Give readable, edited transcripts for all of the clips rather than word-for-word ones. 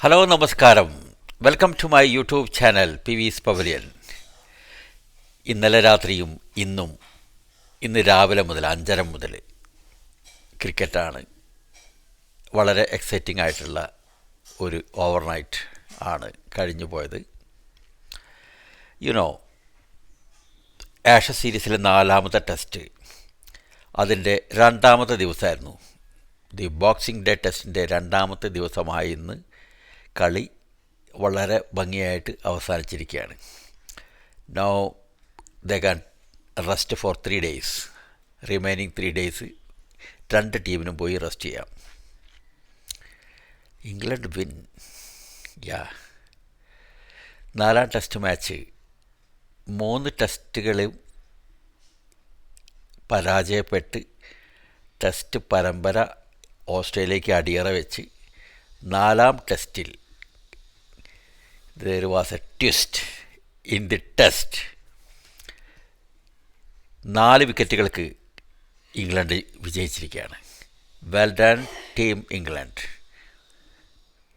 Hello നമസ്കാരം. Welcome to my YouTube channel P Viz Pavilion. ഇന്നലെ രാത്രിയും ഇന്ന് രാവിലെ മുതൽ 5:30 മുതൽ ക്രിക്കറ്റാണ്. വളരെ എക്സൈറ്റിംഗ് ആയിട്ടുള്ള ഒരു ഓവർനൈറ്റ് ആണ് കഴിഞ്ഞു പോയത്. ആഷസ് സീരീസിലെ 4ാമത്തെ ടെസ്റ്റ് അതിൻ്റെ 2ാമത്തെ ദിവസമായിരുന്നു. ദി ബോക്സിംഗ് ഡേ ടെസ്റ്റിൻ്റെ 2ാമത്തെ ദിവസമായ ഇന്ന് കളി വളരെ ഭംഗിയായിട്ട് അവസാനിച്ചിരിക്കുകയാണ്. Now they can rest for 3 days. Remaining 3 days രണ്ട് ടീമിനും പോയി റെസ്റ്റ് ചെയ്യാം. England win. യാ 4ാം ടെസ്റ്റ് മാച്ച് 3 ടെസ്റ്റുകളും പരാജയപ്പെട്ട് ടെസ്റ്റ് പരമ്പര ഓസ്ട്രേലിയയ്ക്ക് അടിയറ വെച്ച് 4ാം ടെസ്റ്റിൽ there was a twist in the test. 4 വിക്കറ്റുകൾക്ക് ഇംഗ്ലണ്ട് വിജയിച്ചിരിക്കുകയാണ്. Well done team England.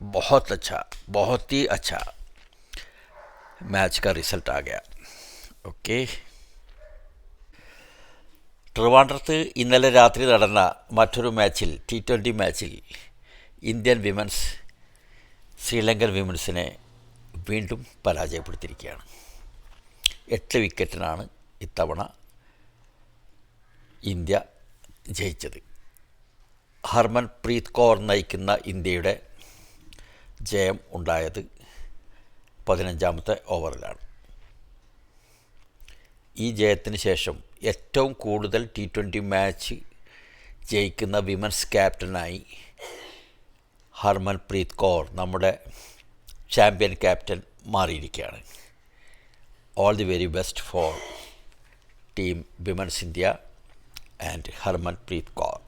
बहुत ही अच्छा मैच का रिजल्ट आ गया. ഓക്കെ. ട്രിവാൻഡ്രത്ത് ഇന്നലെ രാത്രി നടന്ന മറ്റൊരു മാച്ചിൽ T20 മാച്ചിൽ ഇന്ത്യൻ വിമൻസ് ശ്രീലങ്കൻ വിമൻസിനെ വീണ്ടും പരാജയപ്പെടുത്തിയിരിക്കുകയാണ്. 8 വിക്കറ്റിനാണ് ഇത്തവണ ഇന്ത്യ ജയിച്ചത്. ഹർമൻപ്രീത് കൗർ നയിക്കുന്ന ഇന്ത്യയുടെ ജയം ഉണ്ടായത് 15ാമത്തെ ഓവറിലാണ്. ഈ ജയത്തിന് ശേഷം ഏറ്റവും കൂടുതൽ T20 മാച്ച് ജയിക്കുന്ന വിമൻസ് ക്യാപ്റ്റനായി ഹർമൻപ്രീത് കൗർ നമ്മുടെ ചാമ്പ്യൻ ക്യാപ്റ്റൻ മാറിയിരിക്കുകയാണ്. All the very best for team women's India and Harmanpreet Kaur.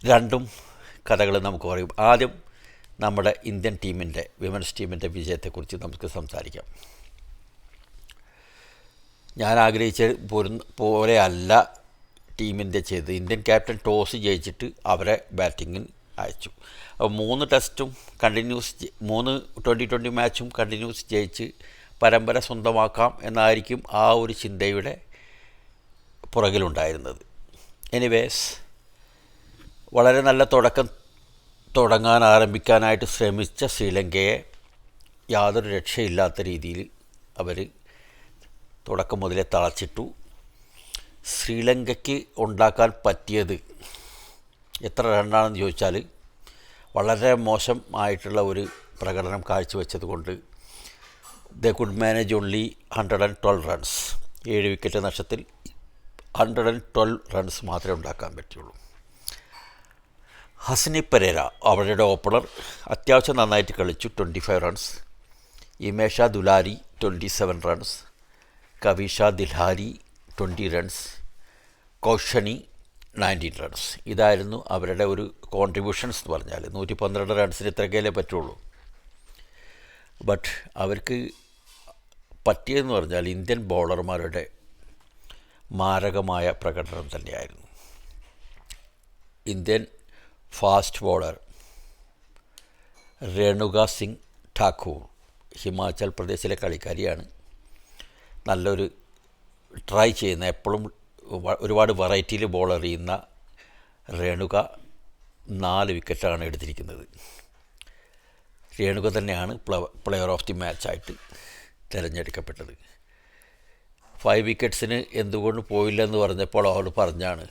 രണ്ടും കഥകൾ നമുക്ക് പറയും. ആദ്യം നമ്മുടെ ഇന്ത്യൻ ടീമിൻ്റെ വിമൻസ് ടീമിൻ്റെ വിജയത്തെക്കുറിച്ച് നമുക്ക് സംസാരിക്കാം. ഞാൻ ആഗ്രഹിച്ച പോലെ അല്ല ടീമിൻ്റെ ചെയ്ത്. ഇന്ത്യൻ ക്യാപ്റ്റൻ ടോസ് ജയിച്ചിട്ട് അവരെ ബാറ്റിങ്ങിന് അയച്ചു. അപ്പോൾ 3 ടെസ്റ്റും കണ്ടിന്യൂസ് 3 2020 മാച്ചും കണ്ടിന്യൂസ് ജയിച്ച് പരമ്പര സ്വന്തമാക്കാം എന്നായിരിക്കും ആ ഒരു ചിന്തയുടെ പുറകിലുണ്ടായിരുന്നത്. എനിവേസ്, വളരെ നല്ല തുടങ്ങാൻ ആരംഭിക്കാനായിട്ട് ശ്രമിച്ച ശ്രീലങ്കയെ യാതൊരു രക്ഷയില്ലാത്ത രീതിയിൽ അവർ തുടക്കം മുതലേ തളച്ചിട്ടു. ശ്രീലങ്കയ്ക്ക് ഉണ്ടാക്കാൻ പറ്റിയത് എത്ര റണ്ണാണെന്ന് ചോദിച്ചാൽ വളരെ മോശമായിട്ടുള്ള ഒരു പ്രകടനം കാഴ്ചവെച്ചത് കൊണ്ട് they could manage only 112 runs. 7 wicket നഷ്ടത്തിൽ 112 റൺസ് മാത്രമേ ഉണ്ടാക്കാൻ പറ്റുള്ളൂ. ഹസിനി പെരേര അവരുടെ ഓപ്പണർ അത്യാവശ്യം നന്നായിട്ട് കളിച്ചു, 25 runs. Imesha Dulari 27 runs. Kavisha Dilhari 20 runs. Kaushani 19 runs. ഇതായിരുന്നു അവരുടെ ഒരു കോൺട്രിബ്യൂഷൻസ് എന്ന് പറഞ്ഞാൽ. 112 റൺസിന് ഇത്രയൊക്കെയല്ലേ പറ്റുള്ളൂ. ബട്ട് അവർക്ക് പറ്റിയതെന്ന് പറഞ്ഞാൽ ഇന്ത്യൻ ബൗളർമാരുടെ മാരകമായ പ്രകടനം തന്നെയായിരുന്നു. Indian fast bowler Renuka Singh Thakur, Himachal പ്രദേശിലെ കളിക്കാരിയാണ്. നല്ലൊരു ട്രൈ ചെയ്യുന്ന, എപ്പോഴും ഒരുപാട് വെറൈറ്റിയിൽ ബോൾ എറിയുന്ന രേണുക 4 വിക്കറ്റാണ് എടുത്തിരിക്കുന്നത്. രേണുക തന്നെയാണ് പ്ലെയർ ഓഫ് ദി മാച്ചായിട്ട് തിരഞ്ഞെടുക്കപ്പെട്ടത്. 5 വിക്കറ്റ്സിന് എന്തുകൊണ്ട് പോയില്ലെന്ന് പറഞ്ഞപ്പോൾ അവൾ പറഞ്ഞാണ്,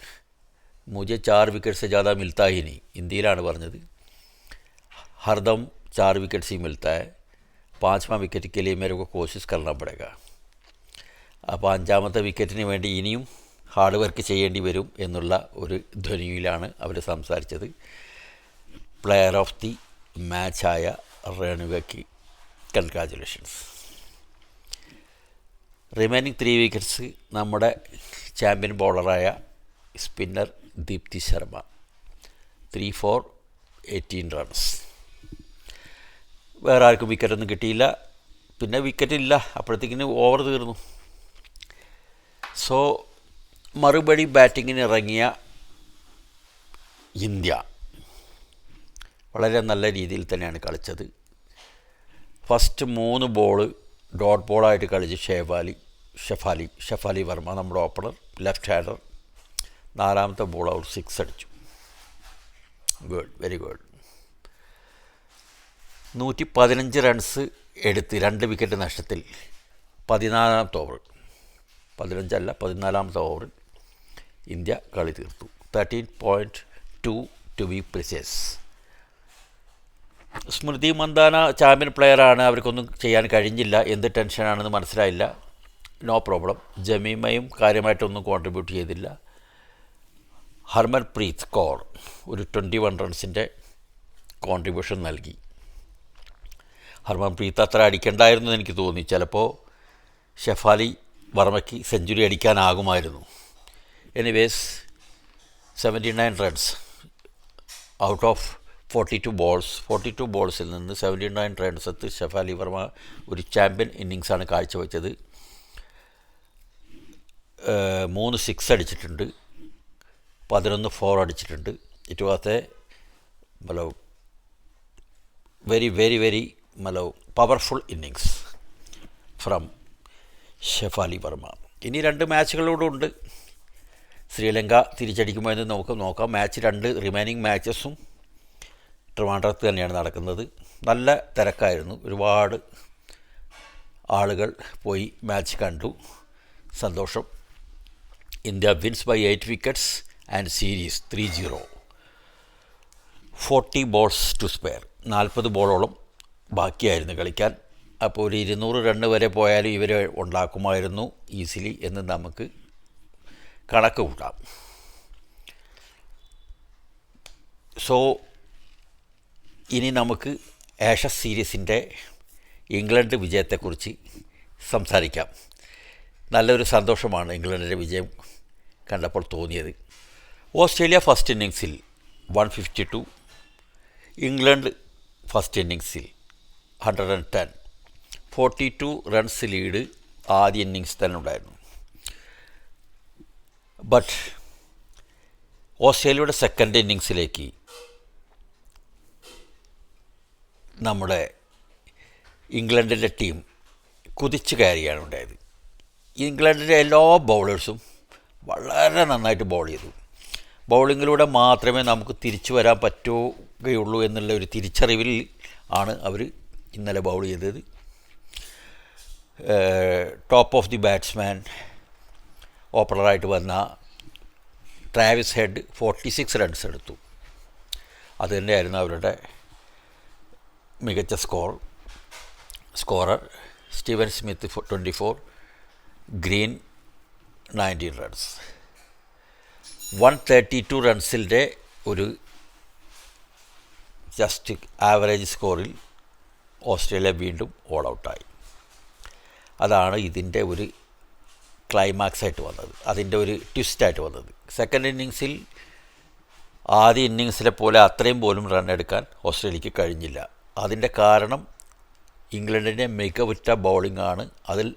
മുझे 4 विकेट से ज़्यादा मिलता ही नहीं. ഹിന്ദിയിലാണ് പറഞ്ഞത്. हरदम 4 विकेट ही मिलता है. 5वां विकेट के लिए मेरे को कोशिश करना पड़ेगा. അപ്പോൾ 5ാമത്തെ വിക്കറ്റിന് വേണ്ടി ഇനിയും ഹാർഡ് വർക്ക് ചെയ്യേണ്ടി വരും എന്നുള്ള ഒരു ധ്വനിയിലാണ് അവർ സംസാരിച്ചത്. പ്ലെയർ ഓഫ് ദി മാച്ചായ രേണുകയ്ക്ക് കൺഗ്രാജുലേഷൻസ്. റിമൈനിങ് 3 വിക്കറ്റ്സ് നമ്മുടെ ചാമ്പ്യൻ ബോളറായ spinner Deepti Sharma 3 for 18 runs. വേറെ ആർക്കും വിക്കറ്റൊന്നും കിട്ടിയില്ല. പിന്നെ വിക്കറ്റില്ല, അപ്പോഴത്തേക്കിന് ഓവർ തീർന്നു. സോ മറുപടി ബാറ്റിങ്ങിന് ഇറങ്ങിയ ഇന്ത്യ വളരെ നല്ല രീതിയിൽ തന്നെയാണ് കളിച്ചത്. ഫസ്റ്റ് 3 ബോൾ ഡോട്ട് ബോളായിട്ട് കളിച്ച് ഷെഫാലി വർമ്മ നമ്മുടെ ഓപ്പണർ, ലെഫ്റ്റ് ഹാൻഡർ. 4ാമത്തെ ബോൾ ഔട്ട് 6 അടിച്ചു. Good, very good. 115 റൺസ് എടുത്ത് 2 വിക്കറ്റ് നഷ്ടത്തിൽ 14ാമത്തെ ഓവർ, 15 അല്ല 14ാമത്തെ ഓവറിൽ ഇന്ത്യ കളി തീർത്തു. 13.2 to be precise. Smriti Mandhana champion പ്ലെയറാണ്, അവർക്കൊന്നും ചെയ്യാൻ കഴിഞ്ഞില്ല. എന്ത് ടെൻഷനാണെന്ന് മനസ്സിലായില്ല. No problem. ജമീമയും കാര്യമായിട്ടൊന്നും കോൺട്രിബ്യൂട്ട് ചെയ്തില്ല. ഹർമൻപ്രീത് കൗർ ഒരു 21 റൺസിൻ്റെ കോൺട്രിബ്യൂഷൻ നൽകി. ഹർമൻപ്രീത് അത്ര അടിക്കണ്ടായിരുന്നു എന്ന് എനിക്ക് തോന്നി. ചിലപ്പോൾ ഷെഫാലി വർമ്മയ്ക്ക് സെഞ്ചുറി അടിക്കാനാകുമായിരുന്നു. എനിവേസ് 79 റൺസ് ഔട്ട് ഓഫ് 42 ബോൾസിൽ നിന്ന് 79 റൺസ് എത്തി ഷെഫാലി വർമ്മ ഒരു ചാമ്പ്യൻ ഇന്നിങ്സാണ് കാഴ്ചവെച്ചത്. 3 6 അടിച്ചിട്ടുണ്ട്, 11 4 അടിച്ചിട്ടുണ്ട്. It was a very powerful innings from Shafali Verma. ഇനി 2 മാച്ചുകളൂടെ ഉണ്ട്. ശ്രീലങ്ക തിരിച്ചടിക്കുമോ എന്ന് നമുക്ക് നോക്കാം. മാച്ച് 2 റിമൈനിങ് മാച്ചസും ട്രിവാൻഡ്രത്ത് തന്നെയാണ് നടക്കുന്നത്. നല്ല തിരക്കായിരുന്നു, ഒരുപാട് ആളുകൾ പോയി മാച്ച് കണ്ടു. സന്തോഷം. India wins by 8 wickets and series 3-0. 40 balls to spare. 40 ബോളോളം ബാക്കിയായിരുന്നു കളിക്കാൻ. അപ്പോൾ ഒരു 200 റണ്ണ് വരെ പോയാലും ഇവർ ഉണ്ടാക്കുമായിരുന്നു ഈസിലി എന്ന് നമുക്ക് കണക്ക് കൂട്ടാം. സോ ഇനി നമുക്ക് ആഷസ് സീരീസിൻ്റെ ഇംഗ്ലണ്ട് വിജയത്തെക്കുറിച്ച് സംസാരിക്കാം. നല്ലൊരു സന്തോഷമാണ് ഇംഗ്ലണ്ടിൻ്റെ വിജയം കണ്ടപ്പോൾ തോന്നിയത്. ഓസ്ട്രേലിയ ഫസ്റ്റ് ഇന്നിങ്സിൽ 152, ഇംഗ്ലണ്ട് ഫസ്റ്റ് ഇന്നിങ്സിൽ 110. 42 റൺസ് ലീഡ് ആദ്യ ഇന്നിങ്സ് തന്നെ ഉണ്ടായിരുന്നു. ബട്ട് ഓസ്ട്രേലിയയുടെ സെക്കൻഡ് ഇന്നിങ്സിലേക്ക് നമ്മുടെ ഇംഗ്ലണ്ടിൻ്റെ ടീം കുതിച്ചു കയറുകയാണ് ഉണ്ടായത്. ഇംഗ്ലണ്ടിൻ്റെ എല്ലാ ബൗളേഴ്സും വളരെ നന്നായിട്ട് ബോൾ ചെയ്തു. ബൗളിങ്ങിലൂടെ മാത്രമേ നമുക്ക് തിരിച്ചു വരാൻ പറ്റുകയുള്ളൂ എന്നുള്ള ഒരു തിരിച്ചറിവിൽ ആണ് അവർ ഇന്നലെ ബൗൾ ചെയ്തത്. ടോപ്പ് ഓഫ് ദി ബാറ്റ്സ്മാൻ ഓപ്പണറായിട്ട് വന്ന ട്രാവിസ് ഹെഡ് 46 റൺസ് എടുത്തു. അതുതന്നെയായിരുന്നു അവരുടെ മികച്ച scorer. Steven Smith 24, green 19 runs. 132 റൺസിൻ്റെ ഒരു ജസ്റ്റ് ആവറേജ് സ്കോറിൽ ഓസ്ട്രേലിയ വീണ്ടും ഓൾ ഔട്ടായി. അതാണ് ഇതിൻ്റെ ഒരു ക്ലൈമാക്സ് ആയിട്ട് വന്നത്, അതിൻ്റെ ഒരു ട്വിസ്റ്റായിട്ട് വന്നത്. സെക്കൻഡ് ഇന്നിങ്സിൽ ആദ്യ ഇന്നിങ്സിലെ പോലെ അത്രയും പോലും റൺ എടുക്കാൻ ഓസ്ട്രേലിയക്ക് കഴിഞ്ഞില്ല. അതിൻ്റെ കാരണം ഇംഗ്ലണ്ടിൻ്റെ മികവുറ്റ ബൗളിംഗ് ആണ്. അതിൽ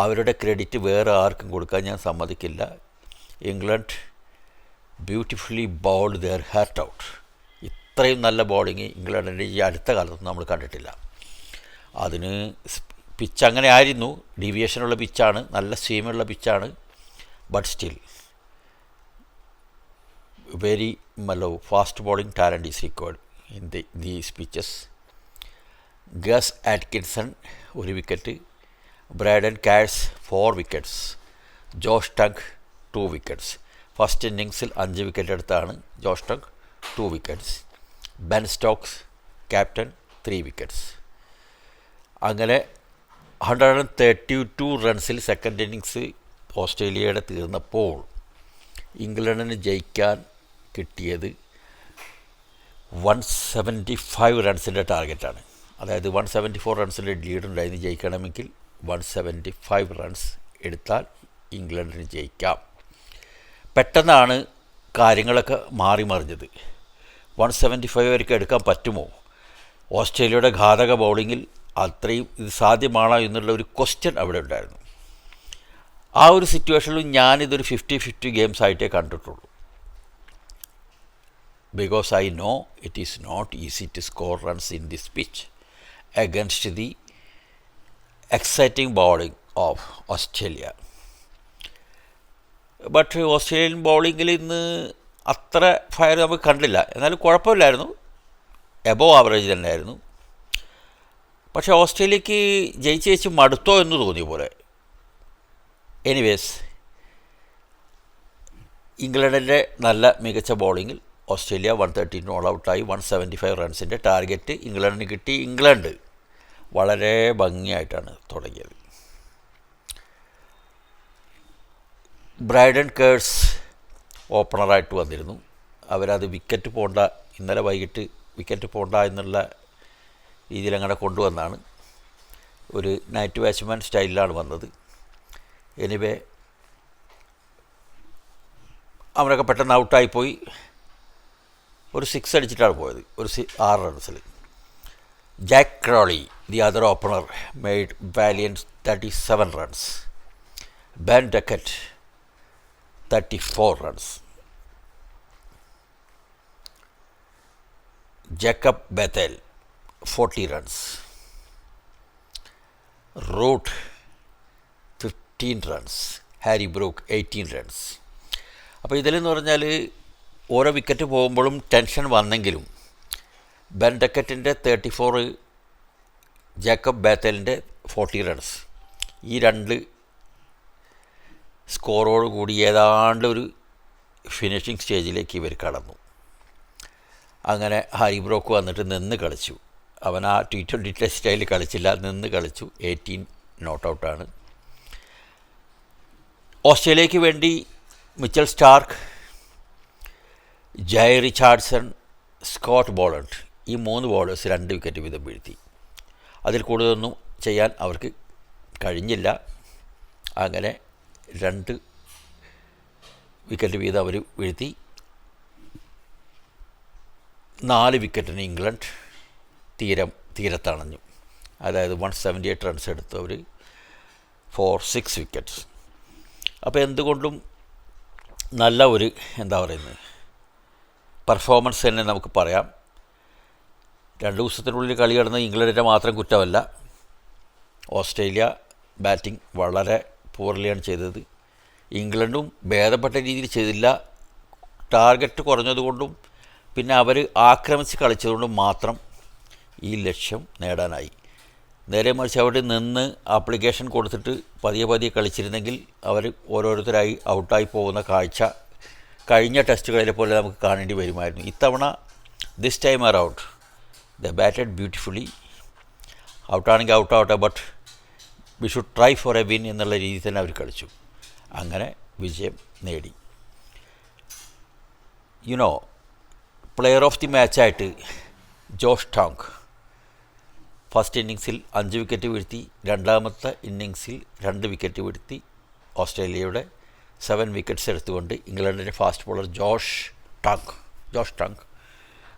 അവരുടെ ക്രെഡിറ്റ് വേറെ ആർക്കും കൊടുക്കാൻ ഞാൻ സമ്മതിക്കില്ല. England beautifully bowled there heart out. ഇത്രയും നല്ല ബോളിങ് ഇംഗ്ലണ്ടിൻ്റെ ഈ അടുത്ത കാലത്ത് നമ്മൾ കണ്ടിട്ടില്ല. അതിന് പിച്ച് അങ്ങനെ ആയിരുന്നു, ഡീവിയേഷനുള്ള പിച്ചാണ്, നല്ല സ്വിമുള്ള പിച്ചാണ്. But still very fast bowling talent is required in these pitches. Gus Atkinson 1 wicket, Brydon Carse 4 wickets, Josh Tongue 2 wickets. First ഇന്നിങ്സിൽ 5 വിക്കറ്റ് എടുത്താണ് Josh Tongue, 2 wickets. Ben Stokes captain 3 wickets. അങ്ങനെ 132 റൺസിൽ സെക്കൻഡ് ഇന്നിങ്സ് ഓസ്ട്രേലിയയുടെ തീർന്നപ്പോൾ ഇംഗ്ലണ്ടിന് ജയിക്കാൻ കിട്ടിയത് 175 റൺസിൻ്റെ ടാർഗറ്റാണ്. അതായത് 174 റൺസിൻ്റെ ലീഡുണ്ടായിരുന്നു. ജയിക്കണമെങ്കിൽ 175 runs എടുത്താൽ ഇംഗ്ലണ്ടിന് ജയിക്കാം. പെട്ടെന്നാണ് കാര്യങ്ങളൊക്കെ മാറി മറിഞ്ഞത്. 175 വരെയൊക്കെ എടുക്കാൻ പറ്റുമോ? ഓസ്ട്രേലിയയുടെ ഘാതക ബൗളിങ്ങിൽ അത്രയും ഇത് സാധ്യമാണോ എന്നുള്ള ഒരു ക്വസ്റ്റ്യൻ അവിടെ ഉണ്ടായിരുന്നു. ആ ഒരു സിറ്റുവേഷനിൽ ഞാനിതൊരു 50-50 ഗെയിംസ് ആയിട്ടേ കണ്ടിട്ടുള്ളൂ. because I know it is not easy to score runs in this pitch against the exciting bowling of Australia. But Australian ബൗളിങ്ങിൽ ഇന്ന് അത്ര ഫയർ നമുക്ക് കണ്ടില്ല. എന്നാലും കുഴപ്പമില്ലായിരുന്നു, എബോവ് ആവറേജ് തന്നെയായിരുന്നു. പക്ഷേ ഓസ്ട്രേലിയക്ക് ജയിച്ച് മടുത്തോ എന്ന് തോന്നിയ പോലെ. എനിവേസ്, ഇംഗ്ലണ്ടിൻ്റെ നല്ല മികച്ച ബോളിങ്ങിൽ ഓസ്ട്രേലിയ 113 ഓൾ ഔട്ടായി 175 റൺസിൻ്റെ ടാർഗറ്റ് ഇംഗ്ലണ്ടിന് കിട്ടി. ഇംഗ്ലണ്ട് വളരെ ഭംഗിയായിട്ടാണ് തുടങ്ങിയത്. ബ്രൈഡൻ കേഴ്സ് ഓപ്പണറായിട്ട് വന്നിരുന്നു. അവരത് വിക്കറ്റ് പോണ്ട, ഇന്നലെ വൈകിട്ട് വിക്കറ്റ് പോണ്ട എന്നുള്ള രീതിയിൽ അങ്ങനെ കൊണ്ടുവന്നാണ്. ഒരു നൈറ്റ് ബാറ്റ്സ്മാൻ സ്റ്റൈലിലാണ് വന്നത്. എനിവേ, അവരൊക്കെ പെട്ടെന്ന് ഔട്ടായിപ്പോയി. ഒരു 6 അടിച്ചിട്ടാണ് പോയത്, ഒരു 6 റൺസിൽ. Jack Crawley, the other opener, made valiant 37 runs. Ben Duckett 34 runs. Jacob Bethell 40 runs. Root 15 runs. Harry Brook 18 runs. അപ്പോൾ ഇതിലെന്ന് പറഞ്ഞാൽ ഓരോ വിക്കറ്റ് പോകുമ്പോഴും ടെൻഷൻ വന്നെങ്കിലും ബെൻ ഡക്കറ്റിൻ്റെ 34, ജേക്കബ് ബേത്തേലിൻ്റെ 40 റൺസ്, ഈ രണ്ട് സ്കോറോടുകൂടി ഏതാണ്ട് ഒരു ഫിനിഷിംഗ് സ്റ്റേജിലേക്ക് ഇവർ കടന്നു. അങ്ങനെ ഹാരി ബ്രോക്ക് വന്നിട്ട് നിന്ന് കളിച്ചു. അവൻ ആ T20 ടെസ്റ്റിൽ കളിച്ചില്ല, നിന്ന് കളിച്ചു. 18 നോട്ട് ഔട്ടാണ്. ഓസ്ട്രേലിയക്ക് വേണ്ടി മിച്ചൽ സ്റ്റാർക്ക്, ജയ് റിച്ചാർഡ്സൺ, സ്കോട്ട് ബോളണ്ട്, ഈ 3 ബോളേഴ്സ് 2 വിക്കറ്റ് വീതം വീഴ്ത്തി. അതിൽ കൂടുതലൊന്നും ചെയ്യാൻ അവർക്ക് കഴിഞ്ഞില്ല. അങ്ങനെ 2 വിക്കറ്റ് വീതം അവർ വീഴ്ത്തി. 4 വിക്കറ്റിന് ഇംഗ്ലണ്ട് തീരത്തണഞ്ഞു. അതായത് 178 റൺസ് എടുത്തു അവർ ഫോർ 6 വിക്കറ്റ്സ്. അപ്പോൾ എന്തുകൊണ്ടും നല്ല ഒരു പെർഫോമൻസ് തന്നെ നമുക്ക് പറയാം. 2 ദിവസത്തിനുള്ളിൽ കളി കിടന്ന ഇംഗ്ലണ്ടിൻ്റെ മാത്രം കുറ്റമല്ല. ഓസ്ട്രേലിയ ബാറ്റിംഗ് വളരെ പൂർലിയാണ് ചെയ്തത്. ഇംഗ്ലണ്ടും ഭേദപ്പെട്ട രീതിയിൽ ചെയ്തില്ല. ടാർഗറ്റ് കുറഞ്ഞതുകൊണ്ടും പിന്നെ അവർ ആക്രമിച്ച് കളിച്ചതുകൊണ്ടും മാത്രം ഈ ലക്ഷ്യം നേടാനായി. നേരെ മറിച്ച് അവിടെ നിന്ന് ആപ്ലിക്കേഷൻ കൊടുത്തിട്ട് പതിയെ കളിച്ചിരുന്നെങ്കിൽ അവർ ഓരോരുത്തരായി ഔട്ടായി പോകുന്ന കാഴ്ച കഴിഞ്ഞ ടെസ്റ്റുകളിലെ പോലെ നമുക്ക് കാണേണ്ടി വരുമായിരുന്നു. ഇത്തവണ this time around they batted beautifully. ഔട്ടാണെങ്കിൽ ഔട്ടാവട്ടെ, but we should try for a win എന്നുള്ള രീതിയിൽ തന്നെ അവർ കളിച്ചു. അങ്ങനെ വിജയം നേടി. പ്ലെയർ ഓഫ് ദി മാച്ചായിട്ട് ജോഷ് ടാങ്ക് ഫസ്റ്റ് ഇന്നിങ്സിൽ 5 വിക്കറ്റ് വീഴ്ത്തി. രണ്ടാമത്തെ ഇന്നിങ്സിൽ 2 വിക്കറ്റ് വീഴ്ത്തി. ഓസ്ട്രേലിയയുടെ 7 വിക്കറ്റ്സ് എടുത്തുകൊണ്ട് ഇംഗ്ലണ്ടിൻ്റെ fast bowler Josh Tongue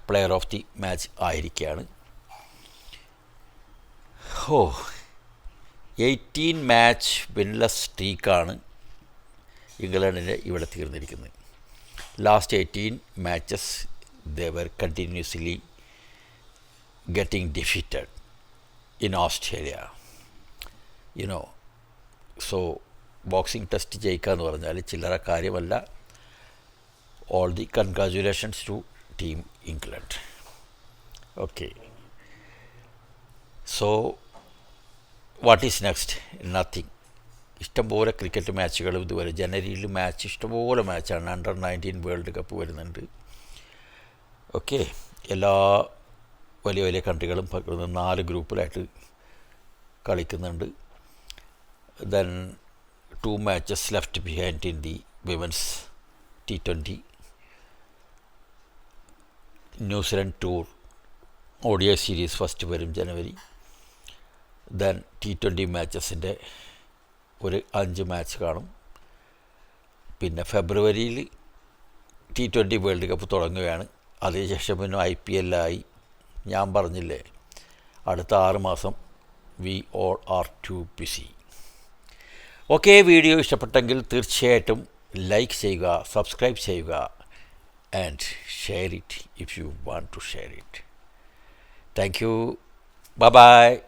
player of the match ആയിരിക്കുകയാണ്. 18 മാച്ച് വിൻലെസ് സ്ട്രീക്കാണ് ഇംഗ്ലണ്ടിൻ്റെ ഇവിടെ തീർന്നിരിക്കുന്നത്. Last 18 matches they were continuously getting defeated in Australia. So boxing test ജയിക്കുക എന്ന് പറഞ്ഞാൽ ചില്ലറ കാര്യമല്ല. All the congratulations to team England. Okay, so what is next? Nothing. ഇഷ്ടംപോലെ ക്രിക്കറ്റ് മാച്ചുകൾ ഇതുവരെ ജനുവരിയിൽ ഇഷ്ടംപോലെ മാച്ചാണ്. അണ്ടർ 19 വേൾഡ് കപ്പ് വരുന്നുണ്ട്. ഓക്കെ, എല്ലാ വലിയ കൺട്രികളും 4 ഗ്രൂപ്പിലായിട്ട് കളിക്കുന്നുണ്ട്. Then 2 matches left behind in the women's T20. New Zealand tour ODI series first വരും ജനുവരി. ദെൻ T20 മാച്ചസിൻ്റെ ഒരു 5 മാച്ച് കാണും. പിന്നെ ഫെബ്രുവരിയിൽ T20 വേൾഡ് കപ്പ് തുടങ്ങുകയാണ്. അതിനുശേഷം പിന്നെ IPL ആയി. ഞാൻ പറഞ്ഞില്ലേ, അടുത്ത 6 മാസം we all are to BC. Okay, video ഇഷ്ടപ്പെട്ടെങ്കിൽ തീർച്ചയായിട്ടും ലൈക്ക് ചെയ്യുക, സബ്സ്ക്രൈബ് ചെയ്യുക. and share it if you want to share it. Thank you. Bye bye.